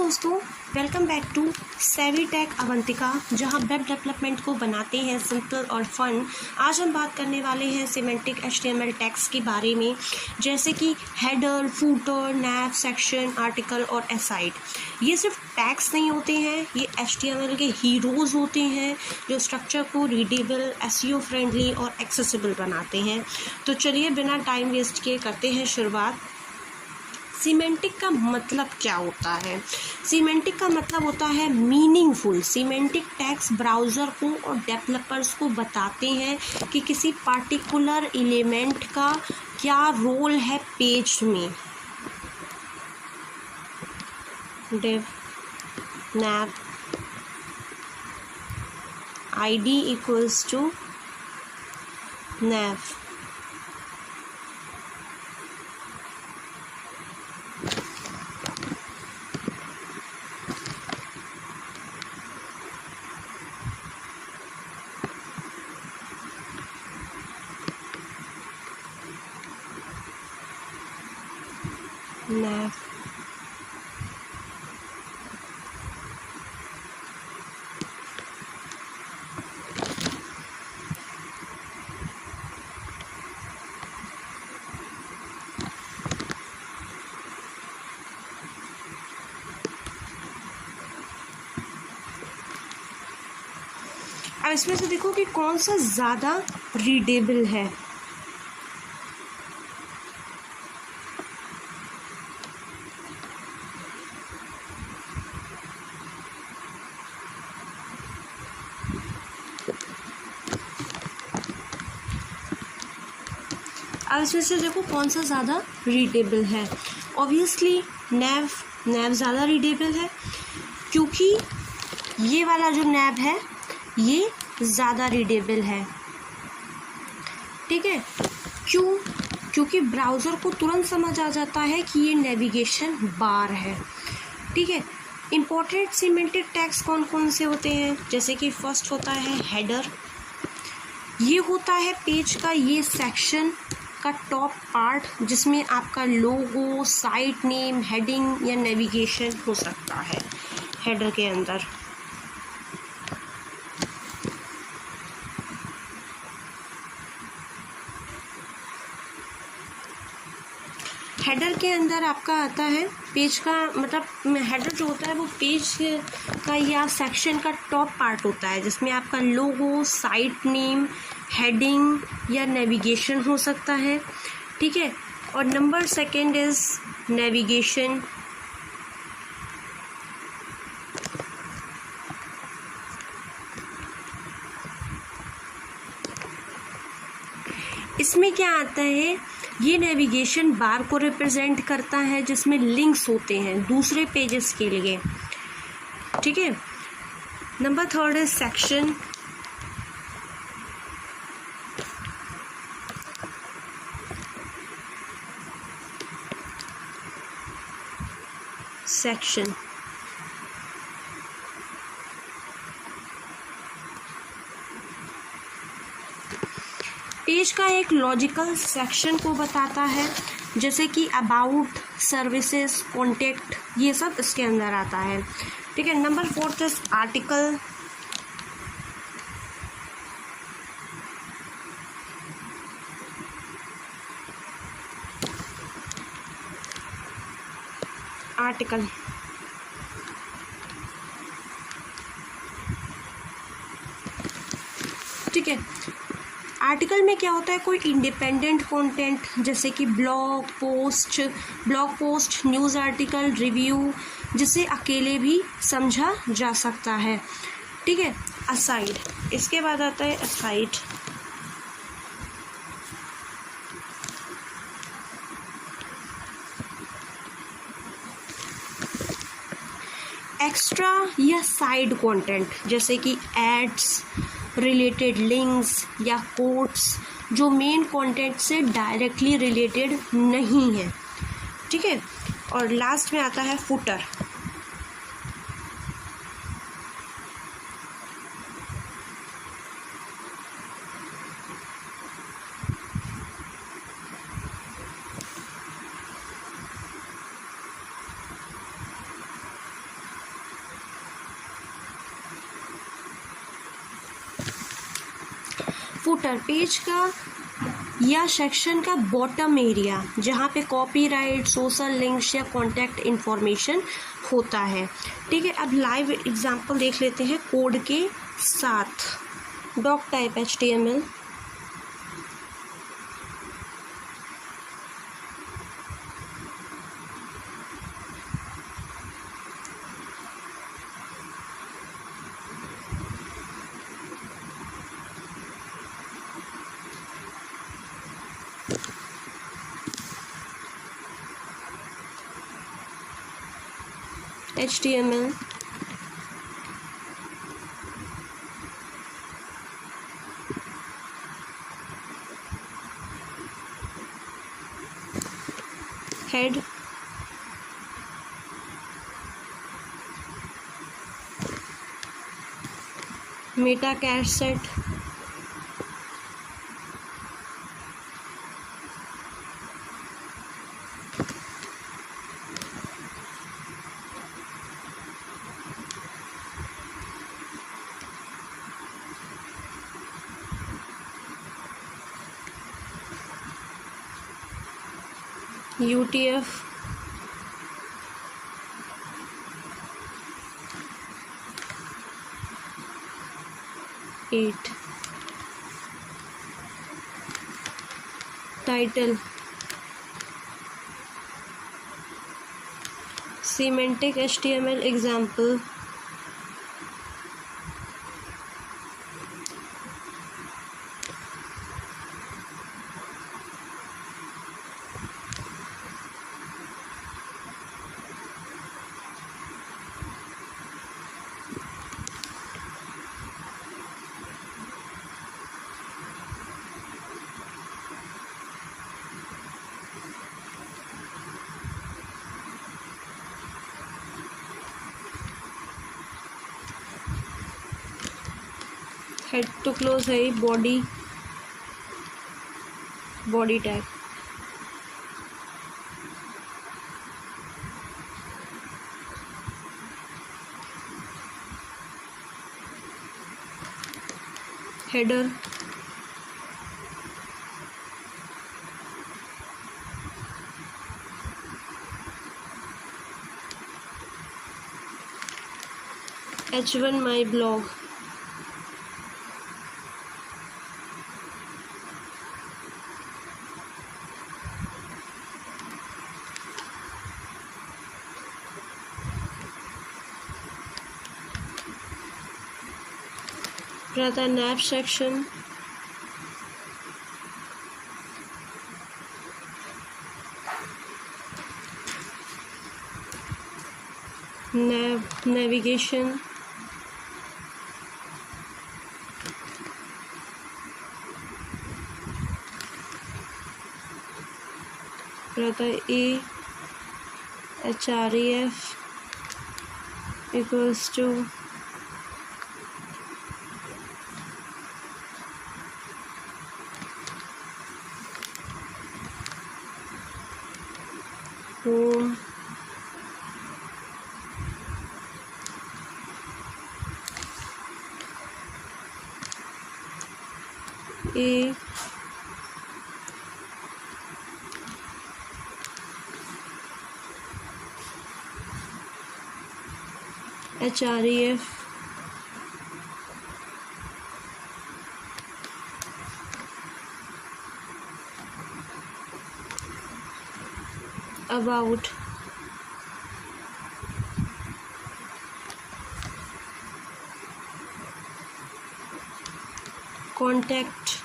दोस्तों, welcome back to सेवी take Avantika, जहां वेब डेवलपमेंट को बनाते हैं सिंपल और फन। आज हम बात करने वाले हैं सिमेंटिक HTML टैग्स के बारे में, जैसे कि हेडर, फूटर, नैव, सेक्शन, आर्टिकल और असाइड। ये सिर्फ टैग्स नहीं होते हैं, ये HTML के हीरोज़ होते हैं जो स्ट्रक्चर को रीडेबल, SEO फ्रेंडली और एक्सेसिबल बनाते हैं। तो चलिए बिना टाइम वेस्ट किए करते हैं शुरुआत। सीमेंटिक का मतलब क्या होता है? सीमेंटिक का मतलब होता है मीनिंगफुल। सीमेंटिक टैग्स ब्राउज़र को और डेवलपर्स को बताते हैं कि किसी पार्टिकुलर एलिमेंट का क्या रोल है पेज में। div nav id equals to nav। nav अब इसमें से देखो कि कौन सा ज़्यादा रीडेबल है। अब इसमें से देखो कौन सा ज़्यादा रीडेबल है। ऑब्वियसली नैव ज़्यादा रीडेबल है, क्योंकि ये वाला जो नैव है ये ज़्यादा रीडेबल है। ठीक है, क्यों? क्योंकि ब्राउज़र को तुरंत समझ आ जाता है कि ये नेविगेशन बार है। ठीक है, इम्पोर्टेंट सीमेंटिक टैग्स कौन कौन से होते हैं? जैसे कि फर्स्ट होता है हेडर। ये होता है पेज का ये सेक्शन का टॉप पार्ट, जिसमें आपका लोगो, साइट नेम, हेडिंग या नेविगेशन हो सकता है हेडर के अंदर। हेडर के अंदर आपका आता है पेज का, मतलब हेडर जो होता है वो पेज का या सेक्शन का टॉप पार्ट होता है, जिसमें आपका लोगो, साइट नेम, हेडिंग या नेविगेशन हो सकता है। ठीक है, और नंबर सेकंड इज नेविगेशन। इसमें क्या आता है, ये नेविगेशन बार को रिप्रेजेंट करता है, जिसमें लिंक्स होते हैं दूसरे पेजेस के लिए। ठीक है, नंबर थर्ड है सेक्शन। सेक्शन पेज का एक लॉजिकल सेक्शन को बताता है, जैसे कि अबाउट, सर्विसेज, कॉन्टेक्ट, ये सब इसके अंदर आता है। ठीक है, number fourth is article. Article ठीक है, आर्टिकल में क्या होता है, कोई इंडिपेंडेंट कंटेंट, जैसे कि blog post, news article, review, जिसे अकेले भी समझा जा सकता है। ठीक है, असाइड, इसके बाद आता है असाइड। एक्स्ट्रा या साइड कंटेंट, जैसे कि एड्स, रिलेटेड लिंक्स या कोट्स, जो मेन कंटेंट से डायरेक्टली रिलेटेड नहीं है। ठीक है, और लास्ट में आता है फुटर। फुटर पेज का या सेक्शन का बॉटम एरिया जहाँ पे कॉपीराइट, सोशल लिंक्स या कॉन्टैक्ट इन्फॉर्मेशन होता है। ठीक है, अब लाइव एग्जांपल देख लेते हैं कोड के साथ। Doctype HTML, HTML, head, meta cache set, UTF, eight, title, semantic HTML example, head to close है body, body tag, header, H1 my blog, rather nav section, navigation, rather a href equals to home a href about contact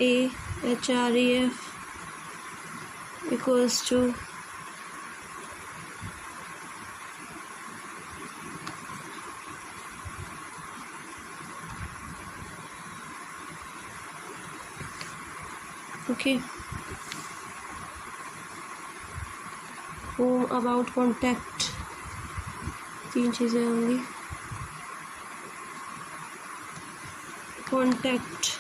a href equals to okay, home about contact, तीन चीज़ें होंगी, contact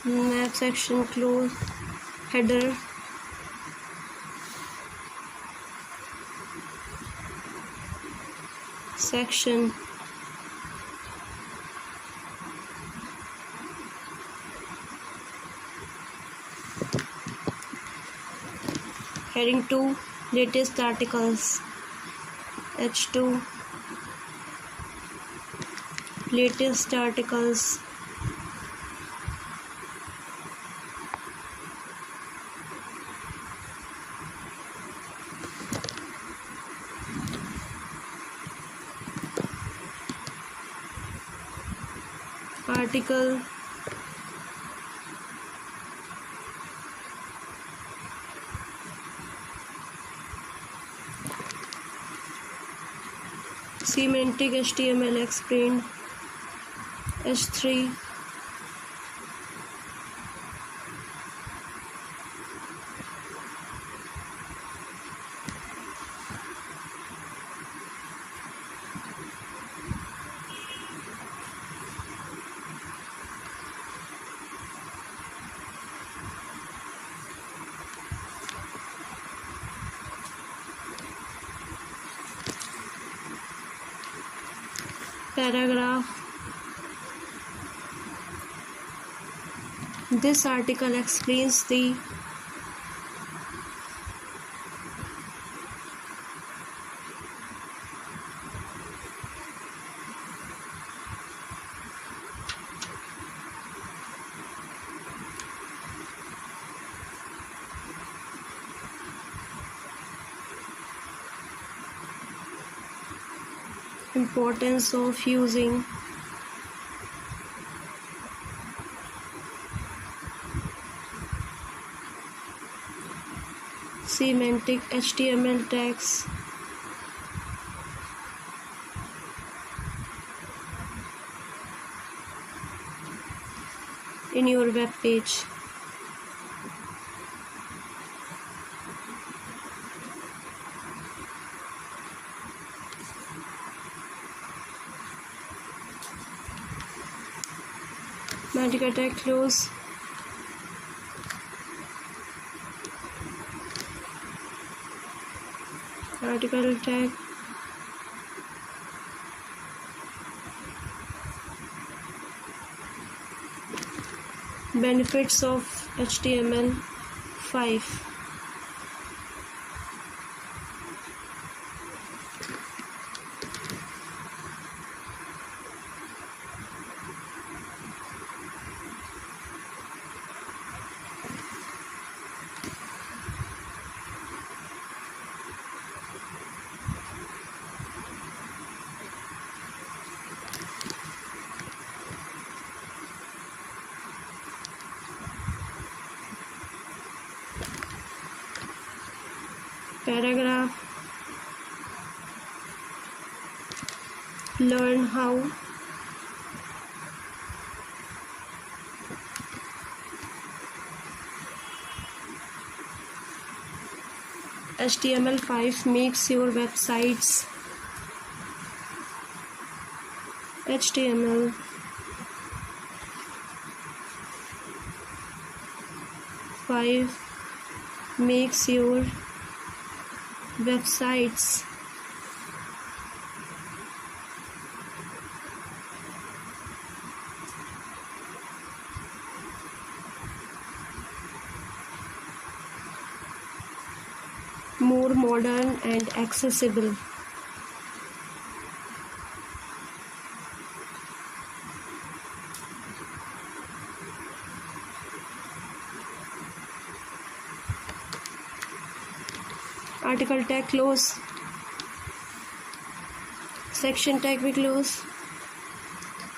Map section close. Header. Section. Heading 2, latest articles. H2, latest articles. Article. Semantic HTML explained. H3, paragraph. This article explains the importance of using semantic HTML tags in your web page. Magic tag close. Article tag. Benefits of HTML5. Paragraph. Learn how HTML5 makes your websites HTML5 makes your websites more modern and accessible. Article tag close, section tag भी close,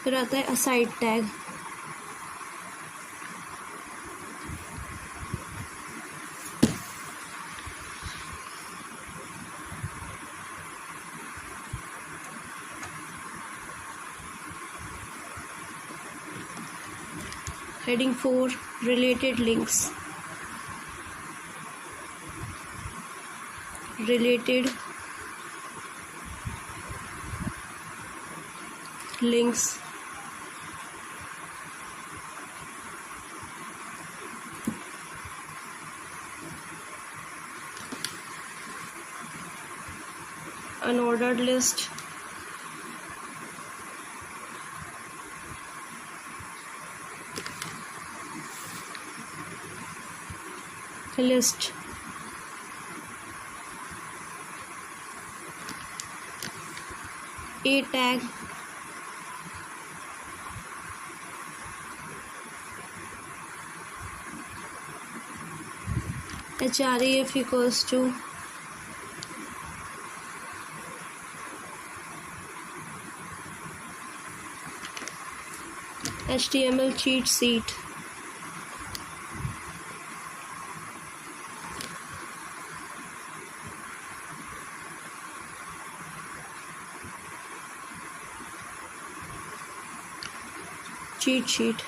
फिर आता है aside tag. Heading 4 related links, related links, unordered list, list, A tag, href equals to HTML cheat sheet, cheat sheet,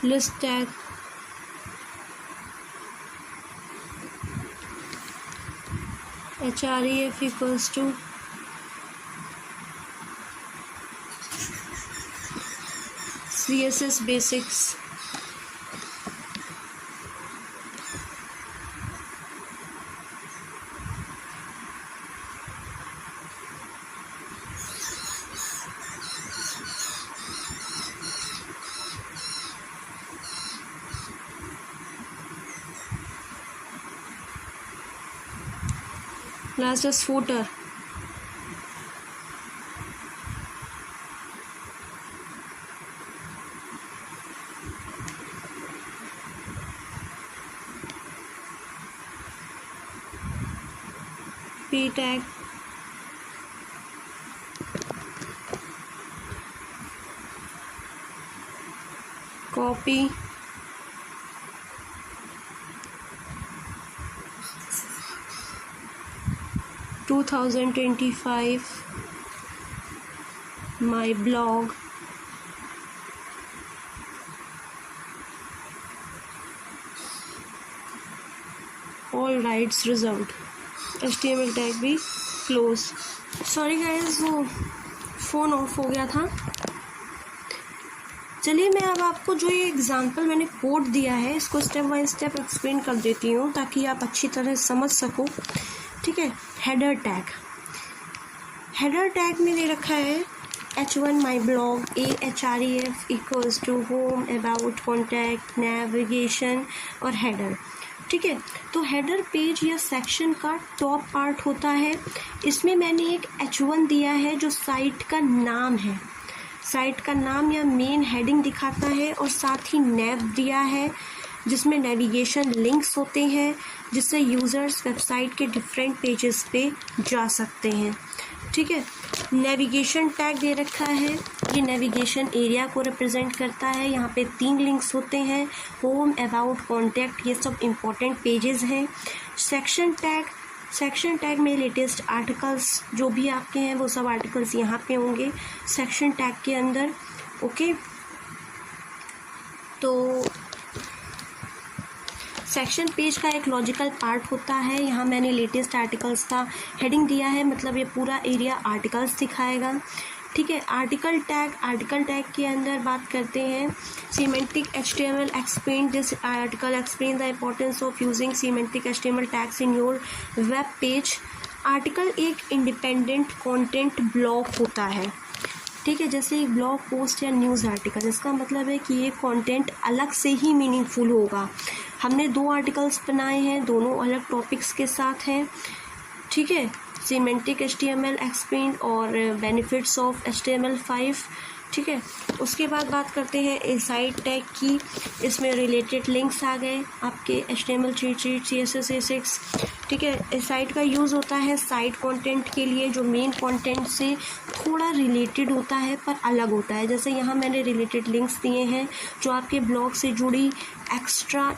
list tag, href equals to CSS basics, last is footer, p tag, copy, (2025) my blog, all rights reserved, HTML tag भी close. Sorry guys, वो phone off हो गया था। चलिए मैं अब आपको जो ये एग्जांपल मैंने कोड दिया है इसको स्टेप बाय स्टेप एक्सप्लेन कर देती हूँ ताकि आप अच्छी तरह समझ सको। ठीक है, हेडर टैग, हेडर टैग में दे रखा है h1 my blog, href equals to home, about, contact, navigation और हेडर। ठीक है, तो हेडर पेज या सेक्शन का टॉप पार्ट होता है। इसमें मैंने एक h1 दिया है जो साइट का नाम है, साइट का नाम या मेन हेडिंग दिखाता है, और साथ ही नेव दिया है जिसमें नेविगेशन लिंक्स होते हैं जिससे यूज़र्स वेबसाइट के डिफरेंट पेजेस पे जा सकते हैं। ठीक है, नेविगेशन टैग दे रखा है, ये नेविगेशन एरिया को रिप्रेजेंट करता है। यहाँ पे 3 लिंक्स होते हैं, होम, अबाउट, कॉन्टैक्ट, ये सब इम्पोर्टेंट पेजेस हैं। सेक्शन टैग, सेक्शन टैग में लेटेस्ट आर्टिकल्स जो भी आपके हैं वो सब आर्टिकल्स यहाँ पे होंगे सेक्शन टैग के अंदर। ओके, तो सेक्शन पेज का एक लॉजिकल पार्ट होता है। यहाँ मैंने लेटेस्ट आर्टिकल्स का हेडिंग दिया है, मतलब ये पूरा एरिया आर्टिकल्स दिखाएगा। ठीक है, आर्टिकल टैग, आर्टिकल टैग के अंदर बात करते हैं semantic HTML explain this article, explain the importance of using semantic HTML tags in your web page. Article एक इंडिपेंडेंट कंटेंट ब्लॉक होता है। ठीक है, जैसे एक ब्लॉग पोस्ट या न्यूज़ आर्टिकल, इसका मतलब है कि ये कंटेंट अलग से ही मीनिंगफुल होगा। हमने 2 आर्टिकल्स बनाए हैं, दोनों अलग टॉपिक्स के साथ हैं। ठीक है, सीमेंटिक HTML एक्सप्लेन और बेनिफिट्स ऑफ HTML5। ठीक है, उसके बाद बात करते हैं ए साइट टैग की। इसमें रिलेटेड लिंक्स आ गए आपके HTML cheat sheet, CSS A6। ठीक है, इस साइट का यूज़ होता है साइट कंटेंट के लिए जो मेन कंटेंट से थोड़ा रिलेटेड होता है पर अलग होता है। जैसे यहाँ मैंने रिलेटेड लिंक्स दिए हैं जो आपके ब्लॉग से जुड़ी एक्स्ट्रा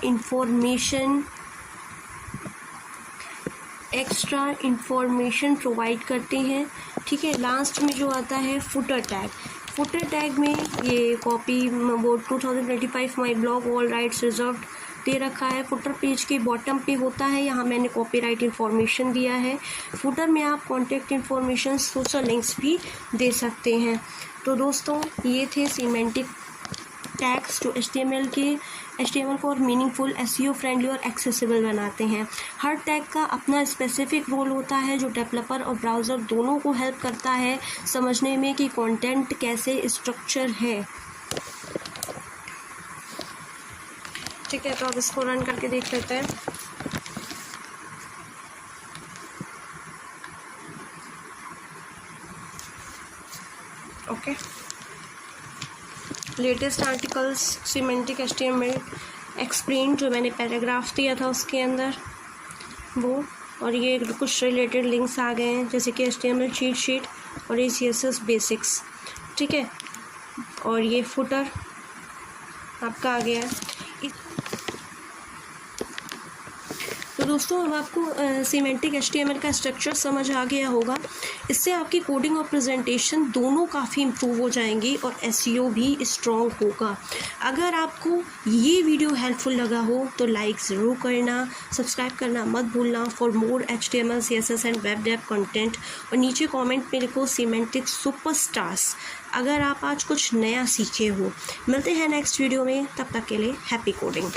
इंफॉर्मेशन प्रोवाइड करते हैं। ठीक है, लास्ट में जो आता है फुटर टैग। फुटर टैग में ये कॉपी वो 2025 my blog, all rights reserved, दे रखा है। फुटर पेज के बॉटम पे होता है, यहाँ मैंने कॉपीराइट इन्फॉर्मेशन दिया है। फुटर में आप कॉन्टैक्ट इन्फॉर्मेशन, सोशल लिंक्स भी दे सकते हैं। तो दोस्तों ये थे सिमेंटिक टैग्स जो HTML को और मीनिंगफुल, SEO फ्रेंडली और एक्सेसिबल बनाते हैं। हर टैग का अपना स्पेसिफिक रोल होता है जो डेवलपर और ब्राउज़र दोनों को हेल्प करता है समझने में कि कंटेंट कैसे स्ट्रक्चर है। ठीक है, तो अब इसको रन करके देख लेते हैं। Okay, latest articles, semantic HTML explain जो मैंने पैराग्राफ दिया था उसके अंदर वो, और ये कुछ रिलेटेड लिंक्स आ गए हैं जैसे कि HTML चीट शीट और ये CSS बेसिक्स। ठीक है, और ये फुटर आपका आ गया है। तो दोस्तों अब आपको सिमेंटिक HTML का स्ट्रक्चर समझ आ गया होगा। इससे आपकी कोडिंग और प्रेजेंटेशन दोनों काफ़ी इम्प्रूव हो जाएंगी और SEO भी स्ट्रॉन्ग होगा। अगर आपको ये वीडियो हेल्पफुल लगा हो तो लाइक ज़रूर करना, सब्सक्राइब करना मत भूलना for more HTML CSS and web dev content. और नीचे कमेंट में लिखो सिमेंटिक सुपरस्टार्स अगर आप आज कुछ नया सीखे हो। मिलते हैं नेक्स्ट वीडियो में, तब तक के लिए हैप्पी कोडिंग।